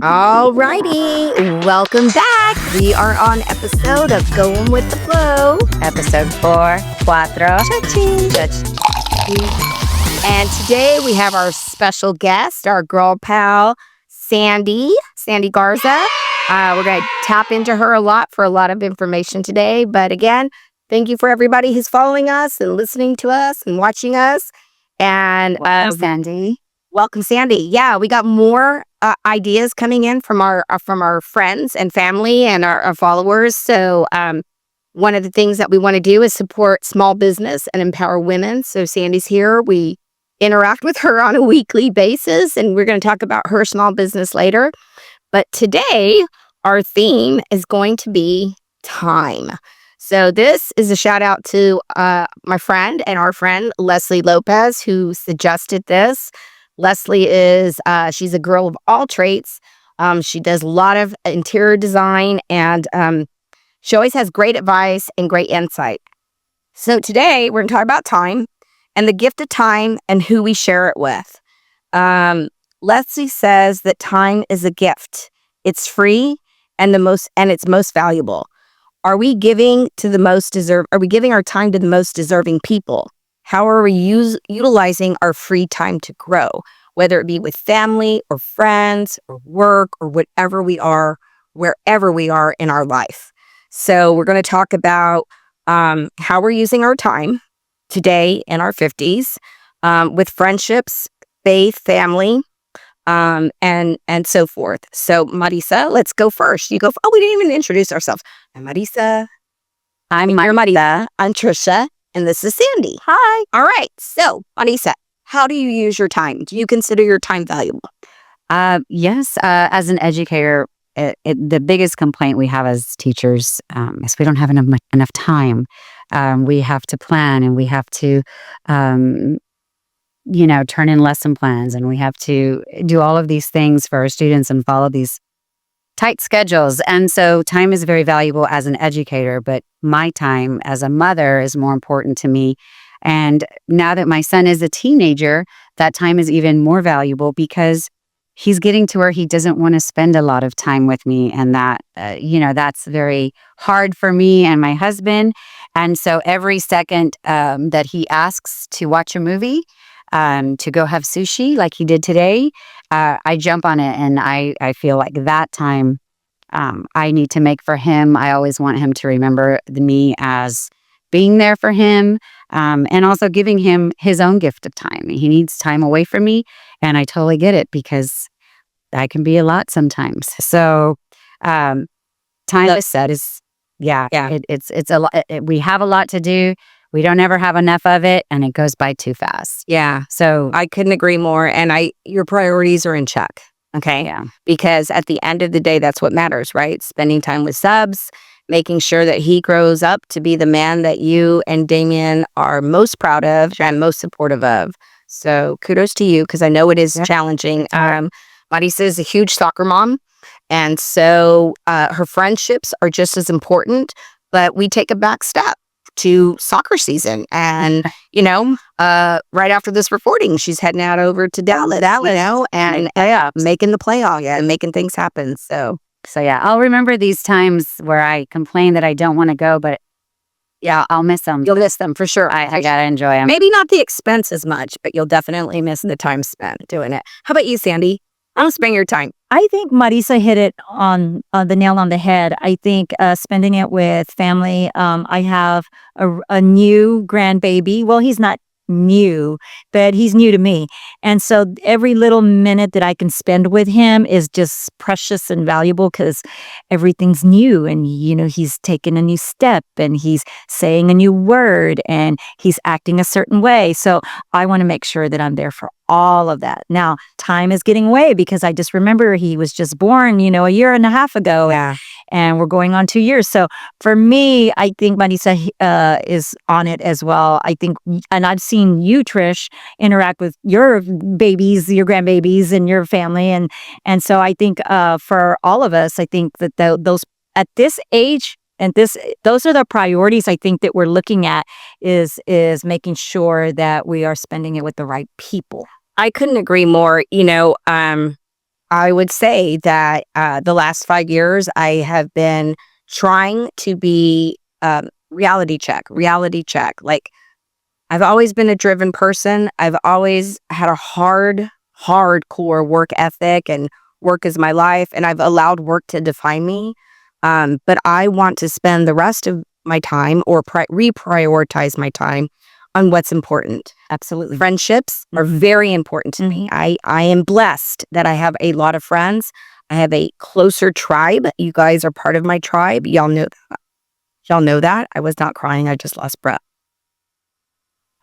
All righty, welcome back. We are on episode of Going with the Flow, episode 4, cuatro, and today we have our special guest, our girl pal, Sandy Garza. We're going to tap into her a lot for a lot of information today. But again, thank you for everybody who's following us and listening to us and watching us. And Sandy. Welcome, Sandy. Yeah, we got more ideas coming in from our friends and family and our followers. So one of the things that we want to do is support small business and empower women. So Sandy's here. We interact with her on a weekly basis, and we're going to talk about her small business later. But today, our theme is going to be time. So this is a shout out to my friend and our friend, Leslie Lopez, who suggested this. Leslie is, she's a girl of all traits. She does a lot of interior design, and she always has great advice and great insight. So today we're going to talk about time and the gift of time and who we share it with. Leslie says that time is a gift. It's free and it's most valuable. Are we giving our time to the most deserving people? How are we utilizing our free time to grow, whether it be with family or friends or work or wherever we are in our life? So we're going to talk about how we're using our time today in our 50s with friendships, faith, family, and so forth. So Marisa, let's go first. You go. Oh, we didn't even introduce ourselves. I'm Marisa. I'm Marisa. I'm Trisha. And this is Sandy. Hi. All right. So, Anissa, how do you use your time? Do you consider your time valuable? Yes. As an educator, the biggest complaint we have as teachers is we don't have enough time. We have to plan, and we have to, turn in lesson plans, and we have to do all of these things for our students and follow these tight schedules. And so time is very valuable as an educator, but my time as a mother is more important to me. And now that my son is a teenager, that time is even more valuable because he's getting to where he doesn't want to spend a lot of time with me. And that, that's very hard for me and my husband. And so every second that he asks to watch a movie, to go have sushi like he did today, I jump on it, and I feel like that time I need to make for him. I always want him to remember me as being there for him, and also giving him his own gift of time. He needs time away from me, and I totally get it because I can be a lot sometimes. So time, I said, is it's a lot. We have a lot to do. We don't ever have enough of it, and it goes by too fast. Yeah. So I couldn't agree more. And your priorities are in check. Okay. Yeah. Because at the end of the day, that's what matters, right? Spending time with Subs, making sure that he grows up to be the man that you and Damien are most proud of and most supportive of. So kudos to you, because I know it is challenging. Marisa is a huge soccer mom. And so her friendships are just as important, but we take a back step to soccer season. And, right after this recording, she's heading out over to Dallas, and making the playoff and making things happen. So yeah, I'll remember these times where I complain that I don't want to go, but yeah, I'll miss them. You'll miss them for sure. I gotta enjoy them. Maybe not the expense as much, but you'll definitely miss the time spent doing it. How about you, Sandy? How spend your time? I think Marisa hit it on the nail on the head. I think spending it with family. I have a new grandbaby. Well, he's not new, but he's new to me. And so every little minute that I can spend with him is just precious and valuable because everything's new. And, he's taking a new step, and he's saying a new word, and he's acting a certain way. So I want to make sure that I'm there for all of that. Now, time is getting away because I just remember he was just born, a year and a half ago. Yeah. And we're going on 2 years. So for me, I think Marisa is on it as well. I think, and I've seen you, Trish, interact with your babies, your grandbabies, and your family. And so I think for all of us, I think that those at this age, and those are the priorities I think that we're looking at is making sure that we are spending it with the right people. I couldn't agree more. I would say that the last 5 years, I have been trying to be reality check. Like, I've always been a driven person. I've always had a hardcore work ethic, and work is my life, and I've allowed work to define me. But I want to spend the rest of my time, or reprioritize my time on what's important. Absolutely. Friendships are very important to me. I am blessed that I have a lot of friends. I have a closer tribe. You guys are part of my tribe. Y'all know that. Y'all know that. I was not crying. I just lost breath.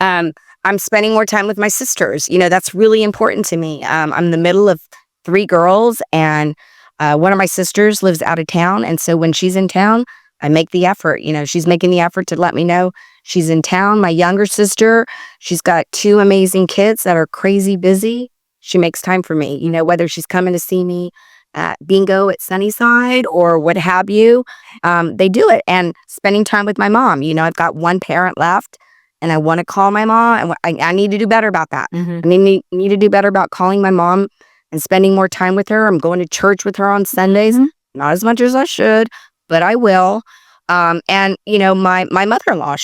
I'm spending more time with my sisters. That's really important to me. I'm the middle of 3 girls, and one of my sisters lives out of town. And so when she's in town, I make the effort. She's making the effort to let me know she's in town. My younger sister, she's got 2 amazing kids that are crazy busy. She makes time for me, whether she's coming to see me at bingo at Sunnyside or what have you. They do it. And spending time with my mom. I've got one parent left, and I want to call my mom. And I need to do better about that. I need to do better about calling my mom and spending more time with her. I'm going to church with her on Sundays. Not as much as I should, but I will. And my mother-in-law,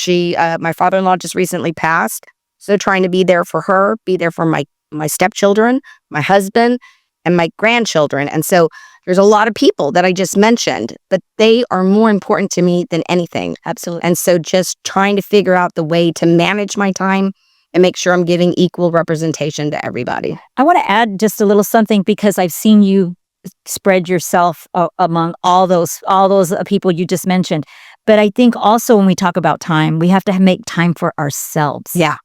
my father-in-law just recently passed. So trying to be there for her, be there for my stepchildren, my husband, and my grandchildren. And so there's a lot of people that I just mentioned, but they are more important to me than anything. Absolutely. And so just trying to figure out the way to manage my time and make sure I'm giving equal representation to everybody. I want to add just a little something, because I've seen you spread yourself among all those people you just mentioned. But I think also when we talk about time, we have to make time for ourselves. Yeah.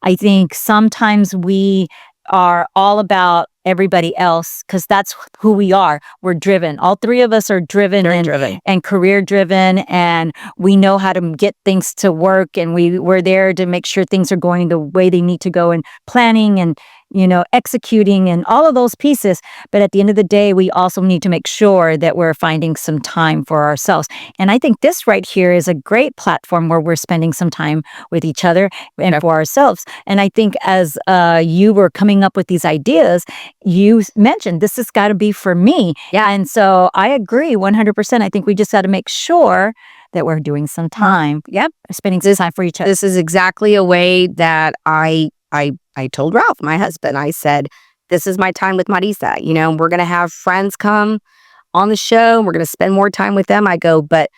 I think sometimes we are all about everybody else, because that's who we are. We're driven. All 3 of us are driven and career driven, and we know how to get things to work, and we're there to make sure things are going the way they need to go, and planning and executing and all of those pieces. But at the end of the day, we also need to make sure that we're finding some time for ourselves. And I think this right here is a great platform where we're spending some time with each other and for ourselves. And I think as you were coming up with these ideas, you mentioned this has got to be for me. Yeah. And so I agree 100%. I think we just got to make sure that we're doing some time. Yep. Spending some time for each other. This is exactly a way that I told Ralph, my husband. I said, this is my time with Marisa. We're going to have friends come on the show. We're going to spend more time with them. I go, but,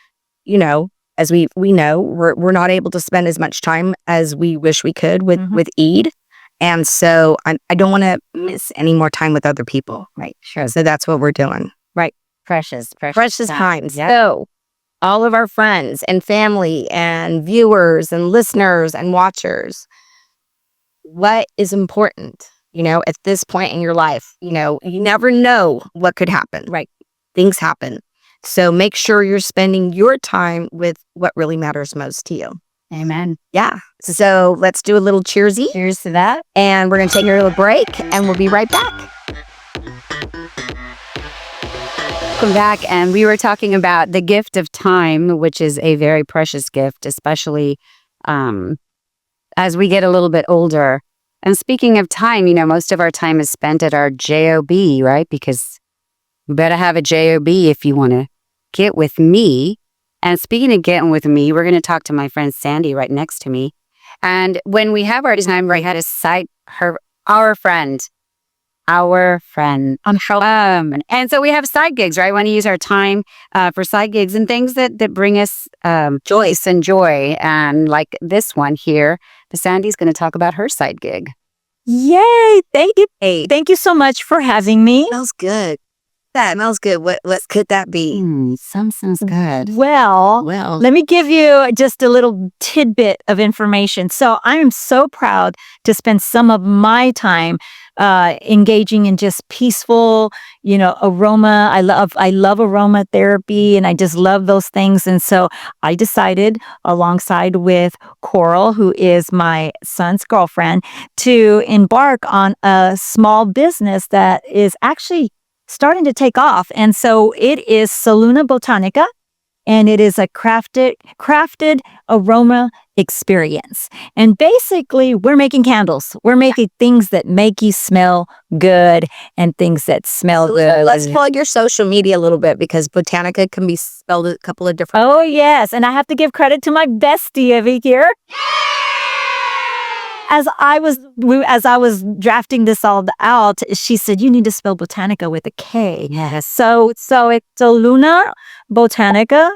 as we know, we're not able to spend as much time as we wish we could with Eid. And so I don't want to miss any more time with other people. Right. Sure. So that's what we're doing. Right. Precious times. Yep. So all of our friends and family and viewers and listeners and watchers, what is important, at this point in your life? You never know what could happen. Right. Things happen. So make sure you're spending your time with what really matters most to you. Amen. Yeah. So let's do a little cheersy. Cheers to that. And we're going to take a little break, and we'll be right back. Welcome back. And we were talking about the gift of time, which is a very precious gift, especially as we get a little bit older. And speaking of time, most of our time is spent at our job, right? Because you better have a job if you want to get with me. And speaking of getting with me, we're going to talk to my friend Sandy right next to me. And when we have our time, we had to cite our friend. And so we have side gigs, right? We want to use our time for side gigs and things that bring us joy. And like this one here, Sandy's going to talk about her side gig. Yay! Thank you. Hey, thank you so much for having me. Smells good. That smells good. What could that be? Sounds good. Well, let me give you just a little tidbit of information. So I am so proud to spend some of my time engaging in just peaceful, aroma. I love aromatherapy, and I just love those things. And so I decided, alongside with Coral, who is my son's girlfriend, to embark on a small business that is actually starting to take off. And so it is Saluna Botanica. and it is a crafted aroma experience. And basically, we're making candles. We're making things that make you smell good and things that smell good. Let's plug your social media a little bit, because Botanica can be spelled a couple of different. Oh, yes. And I have to give credit to my bestie over here. As I was drafting this all out, she said, you need to spell Botanica with a K. Yes. So it's Luna Botanica.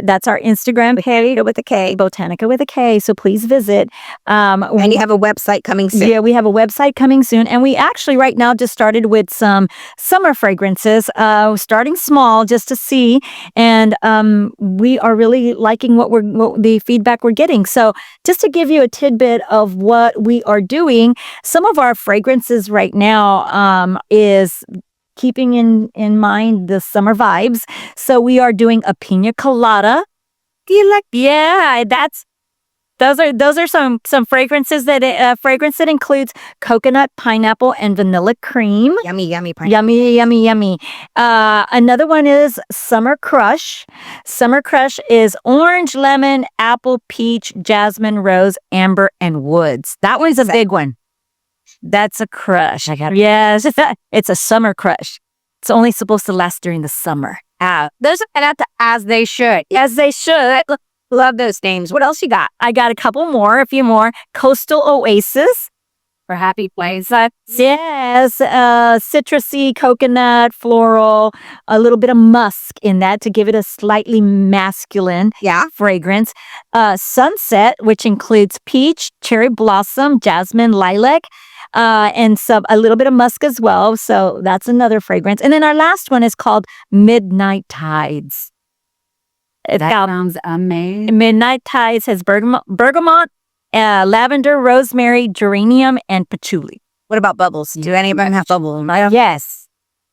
That's our Instagram page with a K, Botanica with a K. So please visit. And you have a website coming soon. Yeah, we have a website coming soon. And we actually right now just started with some summer fragrances, starting small just to see. And we are really liking what the feedback we're getting. So just to give you a tidbit of what we are doing, some of our fragrances right now is keeping in mind the summer vibes. So we are doing a pina colada. Do you like? Yeah, those are some fragrances that includes coconut, pineapple, and vanilla cream. Yummy, yummy, Yummy. Another one is Summer Crush. Summer Crush is orange, lemon, apple, peach, jasmine, rose, amber, and woods. That one's a big one. That's a crush. Yes, it's a summer crush. It's only supposed to last during the summer. Those are out as they should. As they should. Love those names. What else you got? I got a few more. Coastal Oasis. For happy place. Yes, citrusy, coconut, floral, a little bit of musk in that to give it a slightly masculine fragrance. Sunset, which includes peach, cherry blossom, jasmine, lilac, and a little bit of musk as well. So that's another fragrance. And then our last one is called Midnight Tides. That sounds amazing. Midnight Tides has bergamot, lavender, rosemary, geranium, and patchouli. What about bubbles? Do any of them have bubbles? Yes.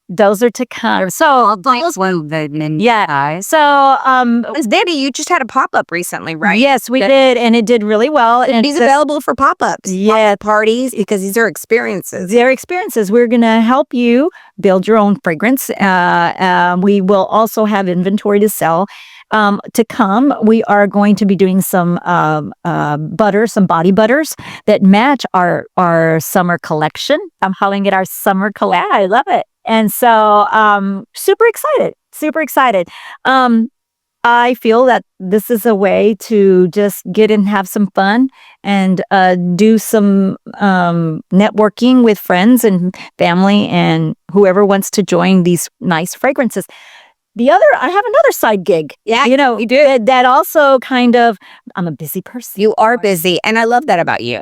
Those are to come. So, yeah. So, Danny, you just had a pop-up recently, right? Yes, we did. And it did really well. And these available for pop-ups. Yeah. Parties, because these are experiences. They're experiences. We're going to help you build your own fragrance. We will also have inventory to sell. To come, we are going to be doing some butter, some body butters that match our summer collection. I'm calling it our summer collection. I love it. And so, super excited. I feel that this is a way to just get and have some fun and do some networking with friends and family and whoever wants to join these nice fragrances. I have another side gig. Yeah, you do. That also kind of, I'm a busy person. You are busy. And I love that about you.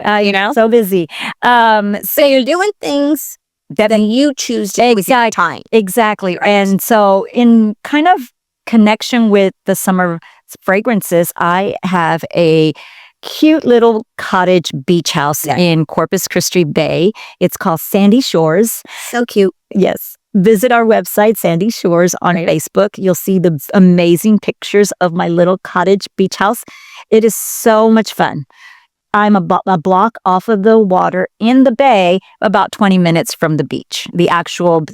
So busy. So you're doing things that you choose to do with your time. Exactly. Right. And so in kind of connection with the summer fragrances, I have a cute little cottage beach house in Corpus Christi Bay. It's called Sandy Shores. So cute. Yes. Visit our website, Sandy Shores, on Facebook. You'll see the amazing pictures of my little cottage beach house. It is so much fun. I'm a block off of the water in the bay, about 20 minutes from the beach, the actual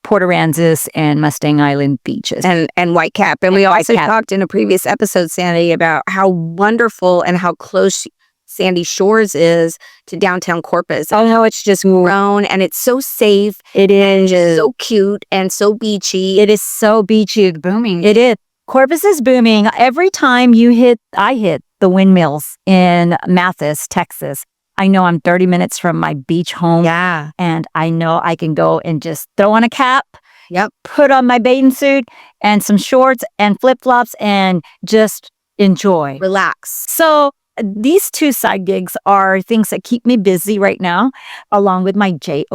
Port Aransas and Mustang Island beaches. And Whitecap. And we also talked in a previous episode, Sandy, about how wonderful and how close Sandy Shores is to downtown Corpus. Oh, how it's just grown and it's so safe. It is. And so cute and so beachy. It is so beachy. It's booming. It is. Corpus is booming. Every time I hit the windmills in Mathis, Texas, I know I'm 30 minutes from my beach home. Yeah. And I know I can go and just throw on a cap. Yep. Put on my bathing suit and some shorts and flip-flops and just enjoy. Relax. So these two side gigs are things that keep me busy right now, along with my job,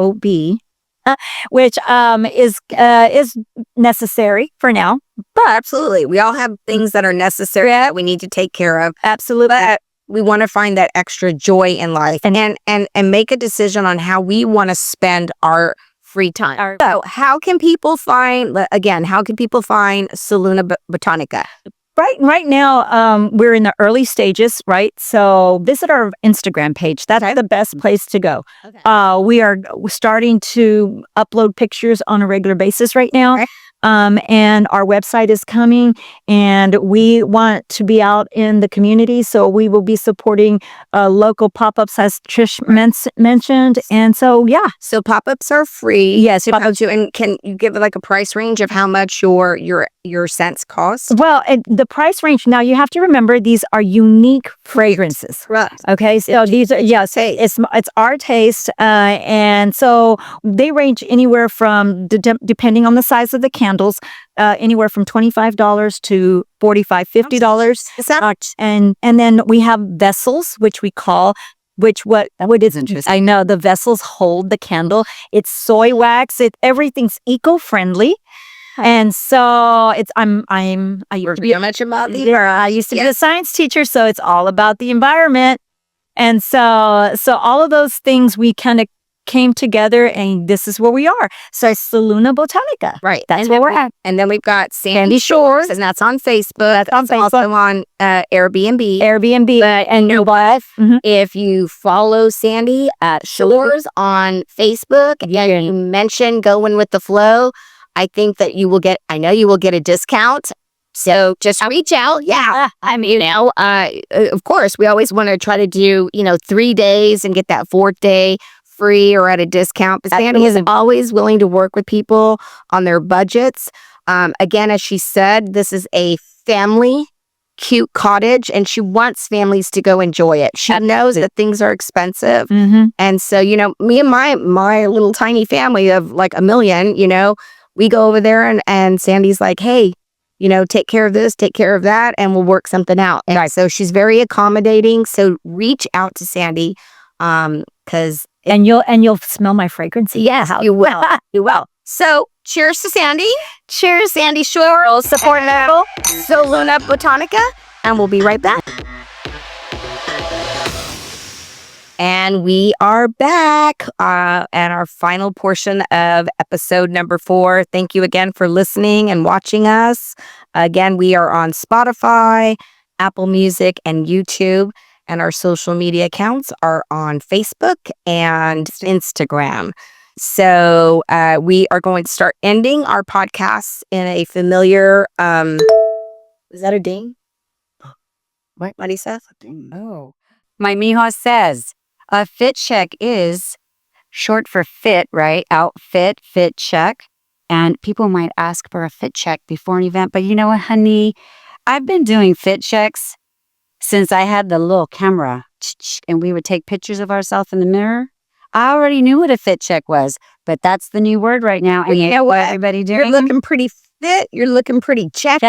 which is necessary for now. But absolutely, we all have things that are necessary that we need to take care of. Absolutely. But we want to find that extra joy in life and make a decision on how we want to spend our free time. So how can people find Soluna Botanica? Right now, we're in the early stages, right? So visit our Instagram page. That's the best place to go. Okay. We are starting to upload pictures on a regular basis right now. Okay. And our website is coming, and we want to be out in the community. So we will be supporting local pop-ups, as Trish mentioned. And so, yeah. So pop-ups are free. Yes. And can you give like a price range of how much your scents cost? Well, the price range, now you have to remember, these are unique fragrances. Right. Okay. So these are, it's our taste. And so they range anywhere from, depending on the size of the candles, anywhere from $25 to $45, $50. And then we have vessels, which we call, what is interesting. I know the vessels hold the candle. It's soy wax. Everything's eco-friendly. And so it's I used to be a science teacher, so it's all about the environment. And so all of those things, we kind of came together, and this is where we are. So it's the Luna Botanica. Right. That's where we're at. And then we've got Sandy Shores, and that's on Facebook. That's on Facebook. Also on Airbnb. And you know what? If you follow Sandy at Shores on Facebook, you mention Going with the Flow, I think that I know you will get a discount. So just reach out. Yeah. I mean, of course, we always want to try to do, 3 days and get that 4th day free or at a discount. But Sandy is always willing to work with people on their budgets. Again, as she said, this is a family cute cottage, and she wants families to go enjoy it. She knows that things are expensive. And so, me and my little tiny family of like 1 million, we go over there and Sandy's like, hey, take care of this, take care of that, and we'll work something out. And so she's very accommodating. So reach out to Sandy, because you'll smell my fragrance. Yes, you will. You will. So cheers to Sandy. Cheers, Sandy Shore. We'll support it. So Luna Botanica, and we'll be right back. And we are back at our final portion of episode number 4. Thank you again for listening and watching us. Again, we are on Spotify, Apple Music, and YouTube. And our social media accounts are on Facebook and Instagram. So we are going to start ending our podcasts in a familiar, is that a ding? What do you say? Oh. My mija says, a fit check is short for fit, right? Outfit, fit check. And people might ask for a fit check before an event. But you know what, honey? I've been doing fit checks since I had the little camera and we would take pictures of ourselves in the mirror. I already knew what a fit check was, but that's the new word right now. And you know what everybody doing? You're looking pretty fit. You're looking pretty chick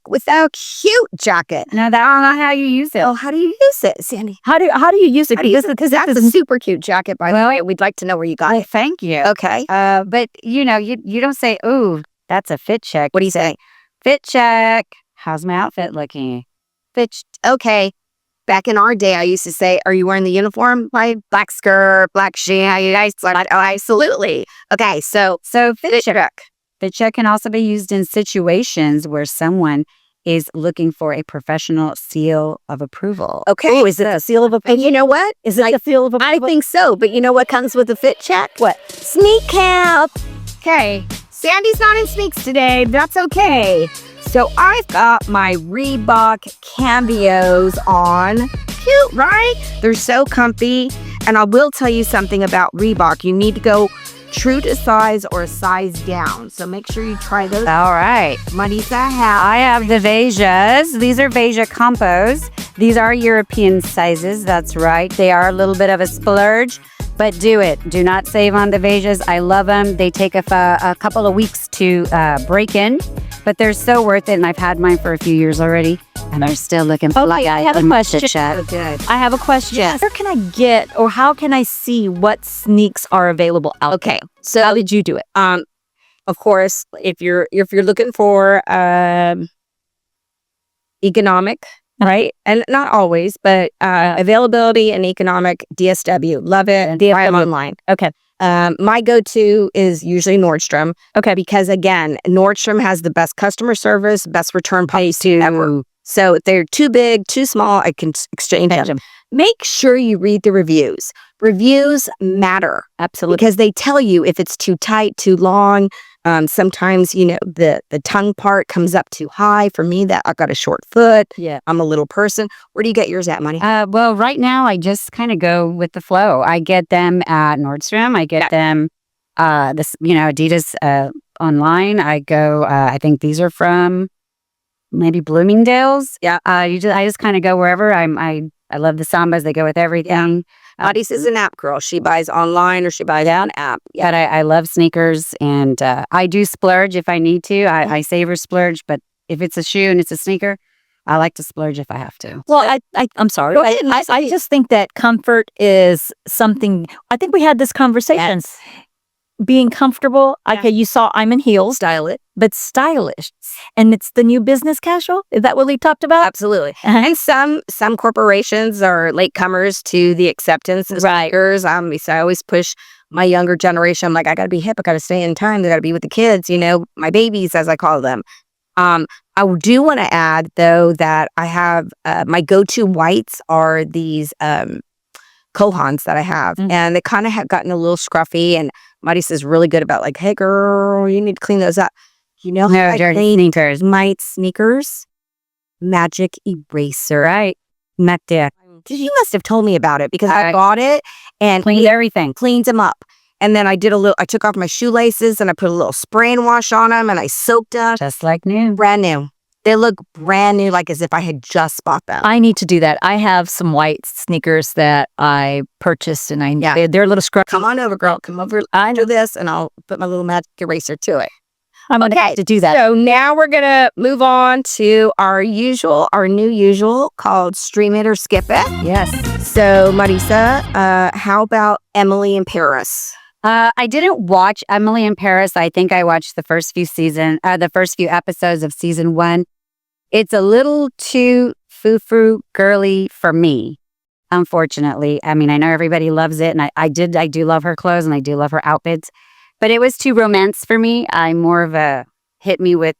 with a cute jacket. No, that's not how you use it. Oh, how do you use it, Sandy? How do you use it? Because that's a super cute jacket, by the way. We'd like to know where you got it. Thank you. Okay. But you don't say, "Ooh, that's a fit check." What do you say? Fit check. How's my outfit looking? Okay. Back in our day, I used to say, are you wearing the uniform? Like black skirt, black jeans. Absolutely. Okay. So fit check. Fit check can also be used in situations where someone is looking for a professional seal of approval. Okay. Is it a seal of approval? And you know what? Is it a seal of approval? I think so. But you know what comes with a fit check? What? Sneak cap. Okay. Sandy's not in sneaks today. That's okay. So I've got my Reebok Cambios on. Cute, right? They're so comfy. And I will tell you something about Reebok. You need to go true to size or a size down. So make sure you try those. All right. Marisa, I have the Vejas. These are Veja Compos. These are European sizes. That's right. They are a little bit of a splurge, but do it. Do not save on the Vejas. I love them. They take a couple of weeks to break in, but they're so worth it. And I've had mine for a few years already, and they're still looking fly. I have a question. good. I have a question. Yes. Where can I get, or how can I see what sneaks are available out Okay. there? So How did you do it? Of course, if you're looking for economic, right? And not always, but availability and economic, DSW. Love it. Buy them online. Okay. My go-to is usually Nordstrom. Okay. Because again, Nordstrom has the best customer service, best return policy ever. So if they're too big, too small, I can exchange them. Make sure you read the reviews. Reviews matter. Absolutely. Because they tell you if it's too tight, too long, Sometimes, the tongue part comes up too high for me. That I've got a short foot. Yeah. I'm a little person. Where do you get yours at, Money? Well, right now I just kind of go with the flow. I get them at Nordstrom. I get them, Adidas online. I go. I think these are from maybe Bloomingdale's. Yeah. I just kind of go wherever. I love the Sambas. They go with everything. Audis is an app girl. She buys online or she buys an app. But I love sneakers, and I do splurge if I need to. I savor splurge, but if it's a shoe and it's a sneaker, I like to splurge if I have to. Well, I'm sorry. Go ahead. I just think that comfort is something. I think we had this conversation. Yes. Being comfortable. Okay, you saw I'm in heels, Style it. but stylish, and it's the new business casual. Is that what we talked about? Absolutely. Uh-huh. And some corporations are latecomers to the acceptance of Right. sneakers. So I always push my younger generation. I'm like, I got to be hip. I got to stay in time. They got to be with the kids, my babies, as I call them. I do want to add, though, that I have my go-to whites are these Kohans that I have. Mm. And they kind of have gotten a little scruffy. And Maris is really good about like, hey, girl, you need to clean those up. No, I dirty think sneakers. my sneakers, magic eraser. Right. Not there. You must have told me about it because I I- bought it and Clean everything. cleaned them up. And then I took off my shoelaces and I put a little spray and wash on them and I soaked them. Just like new. Brand new. They look brand new, like as if I had just bought them. I need to do that. I have some white sneakers that I purchased, and they're a little scruffy. Come on over, girl. Come over. I do this and I'll put my little magic eraser to it. I'm going to have to do that. So now we're going to move on to our new usual called Stream It or Skip It. Yes. So Marisa, how about Emily in Paris? I didn't watch Emily in Paris. I think I watched the first few episodes of season 1. It's a little too foo-foo girly for me, unfortunately. I mean, I know everybody loves it, and I do love her clothes, and I do love her outfits, but it was too romance for me. I'm more of a hit me with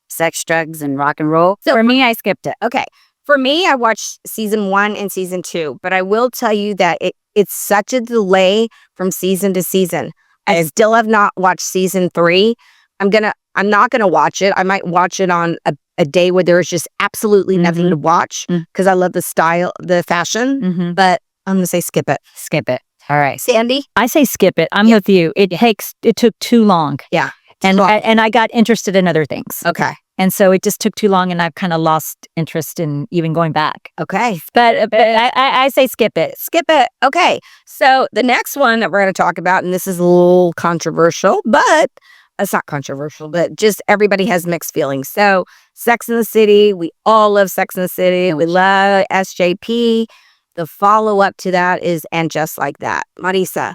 sex, drugs, and rock and roll. So for me, I skipped it. Okay. For me, I watched season 1 and season 2, but I will tell you that it's such a delay from season to season. I still have not watched season 3. I'm not gonna watch it. I might watch it on a day where there's just absolutely nothing to watch because I love the style, the fashion. But I'm gonna say skip it. Skip it. All right. Sandy? I say skip it. I'm with you. It took too long. Yeah. And I got interested in other things. Okay. And so it just took too long, and I've kind of lost interest in even going back. Okay. But I say skip it. Skip it. Okay. So the next one that we're going to talk about, and this is a little controversial, but it's not controversial, but just everybody has mixed feelings. So Sex in the City, we all love Sex in the City. We love SJP. The follow-up to that is And Just Like That. Marisa,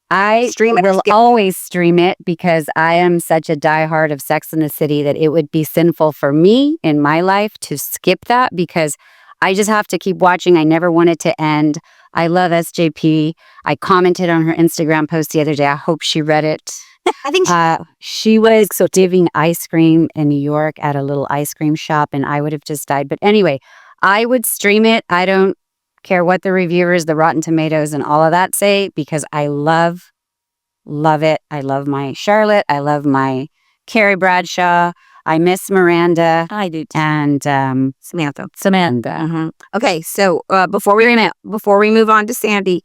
I Stream it or will skip it? always stream it because I am such a diehard of Sex in the City that it would be sinful for me in my life to skip that because I just have to keep watching. I never want it to end. I love SJP. I commented on her Instagram post the other day. I hope she read it. I think She was giving ice cream in New York at a little ice cream shop, and I would have just died. But anyway, I would stream it. I don't care what the reviewers, the Rotten Tomatoes, and all of that say because I love it. I love my Charlotte. I love my Carrie Bradshaw. I miss Miranda I do too. and Samantha. Samantha. Okay, so before we move on to Sandy,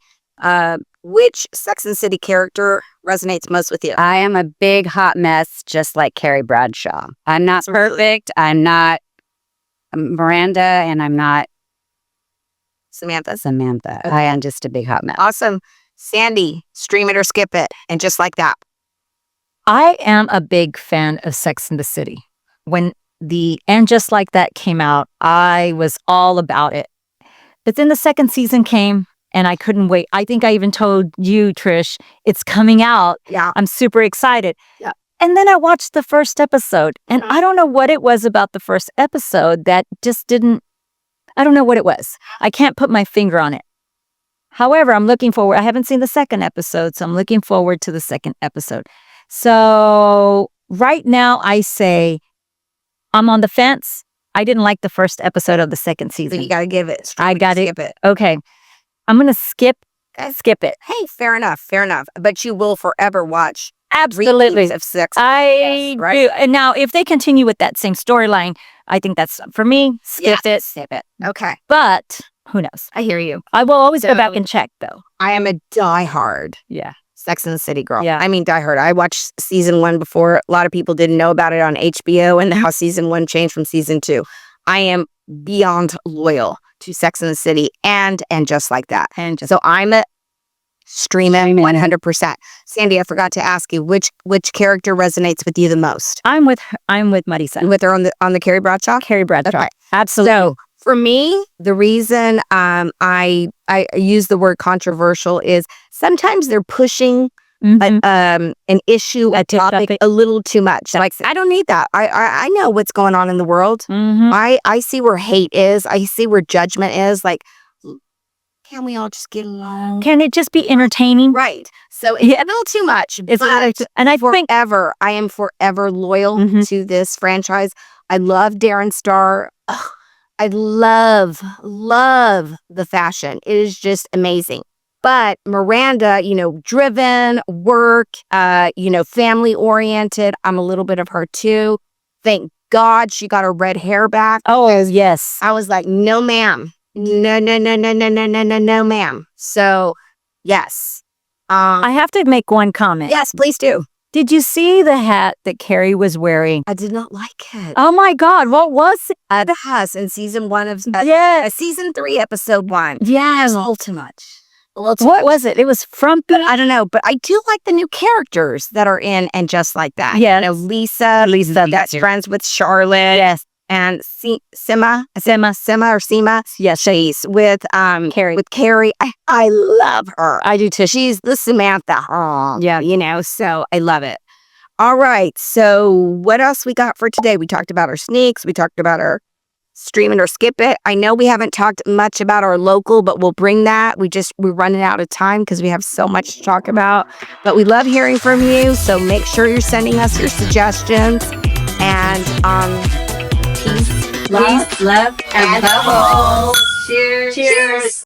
which Sex and the City character resonates most with you? I am a big hot mess, just like Carrie Bradshaw. I'm not perfect. I'm not Miranda, and I'm not Samantha. Samantha. Okay. I am just a big hot mess. Awesome. Sandy, Stream It or Skip It, And Just Like That. I am a big fan of Sex and the City. When the And Just Like That came out, I was all about it. But then the second season came and I couldn't wait. I think I even told you, Trish, it's coming out. Yeah. I'm super excited. Yeah. And then I watched the first episode, and I don't know what it was about the first episode that just didn't, I don't know what it was. I can't put my finger on it. However, I'm looking forward. I haven't seen the second episode, so I'm looking forward to the second episode. So right now I say I'm on the fence. I didn't like the first episode of the second So season. you got to give it. Stream I It or got it. Skip It. Okay. I'm going to skip it. Hey, fair enough. But you will forever watch Absolutely. of six. I right? do. And now, if they continue with that same storyline, I think that's for me. Skip it. Skip it. Okay. But who knows? I hear you. I will always go So- back and check, though. I am a diehard Yeah. Sex and the City girl. Yeah. I mean, diehard. I watched season 1 before. A lot of people didn't know about it on HBO and how season 1 changed from season 2. I am beyond loyal to Sex and the City and Just Like That. And just So I'm a streaming 100%. Sandy, I forgot to ask you which character resonates with you the most. I'm with Marisa. With her on the Carrie Bradshaw? Carrie Bradshaw. Okay. Absolutely. So for me, the reason I use the word controversial is sometimes they're pushing Mhm. an issue, a topic a little too much. Like, I don't need that. I know what's going on in the world. Mhm. I see where hate is. I see where judgment is. Like, can we all just get along? Can it just be entertaining? Right. So it's a little too much. It's But and I think I am forever loyal Mhm. to this franchise. I love Darren Star. Ugh, I love the fashion. It is just amazing. But Miranda, driven, work, family oriented. I'm a little bit of her too. Thank God she got her red hair back. oh yes. I was like, no, ma'am. No, ma'am. So, yes. I have to make one comment. Yes, please do. Did you see the hat that Carrie was wearing? I did not like it. Oh my God, what was it? The has in season 1 of Yes. season 3, episode 1. Yes. A little too much. A little too What much. was it? It was from I don't know, but I do like the new characters that are in and Just Like That. Yes. Lisa, that's friends with Charlotte. Yes. And Sima, Yes. she's with Carrie. With Carrie. I love her. I do too. She's the Samantha. Oh, Yeah. so I love it. All right. So what else we got for today? We talked about our sneaks. We talked about our stream it or skip it. I know we haven't talked much about our local, but we'll bring that. We're running out of time because we have so much to talk about. But we love hearing from you. So make sure you're sending us your suggestions. And peace, love, Love, and bubbles. Cheers. Cheers.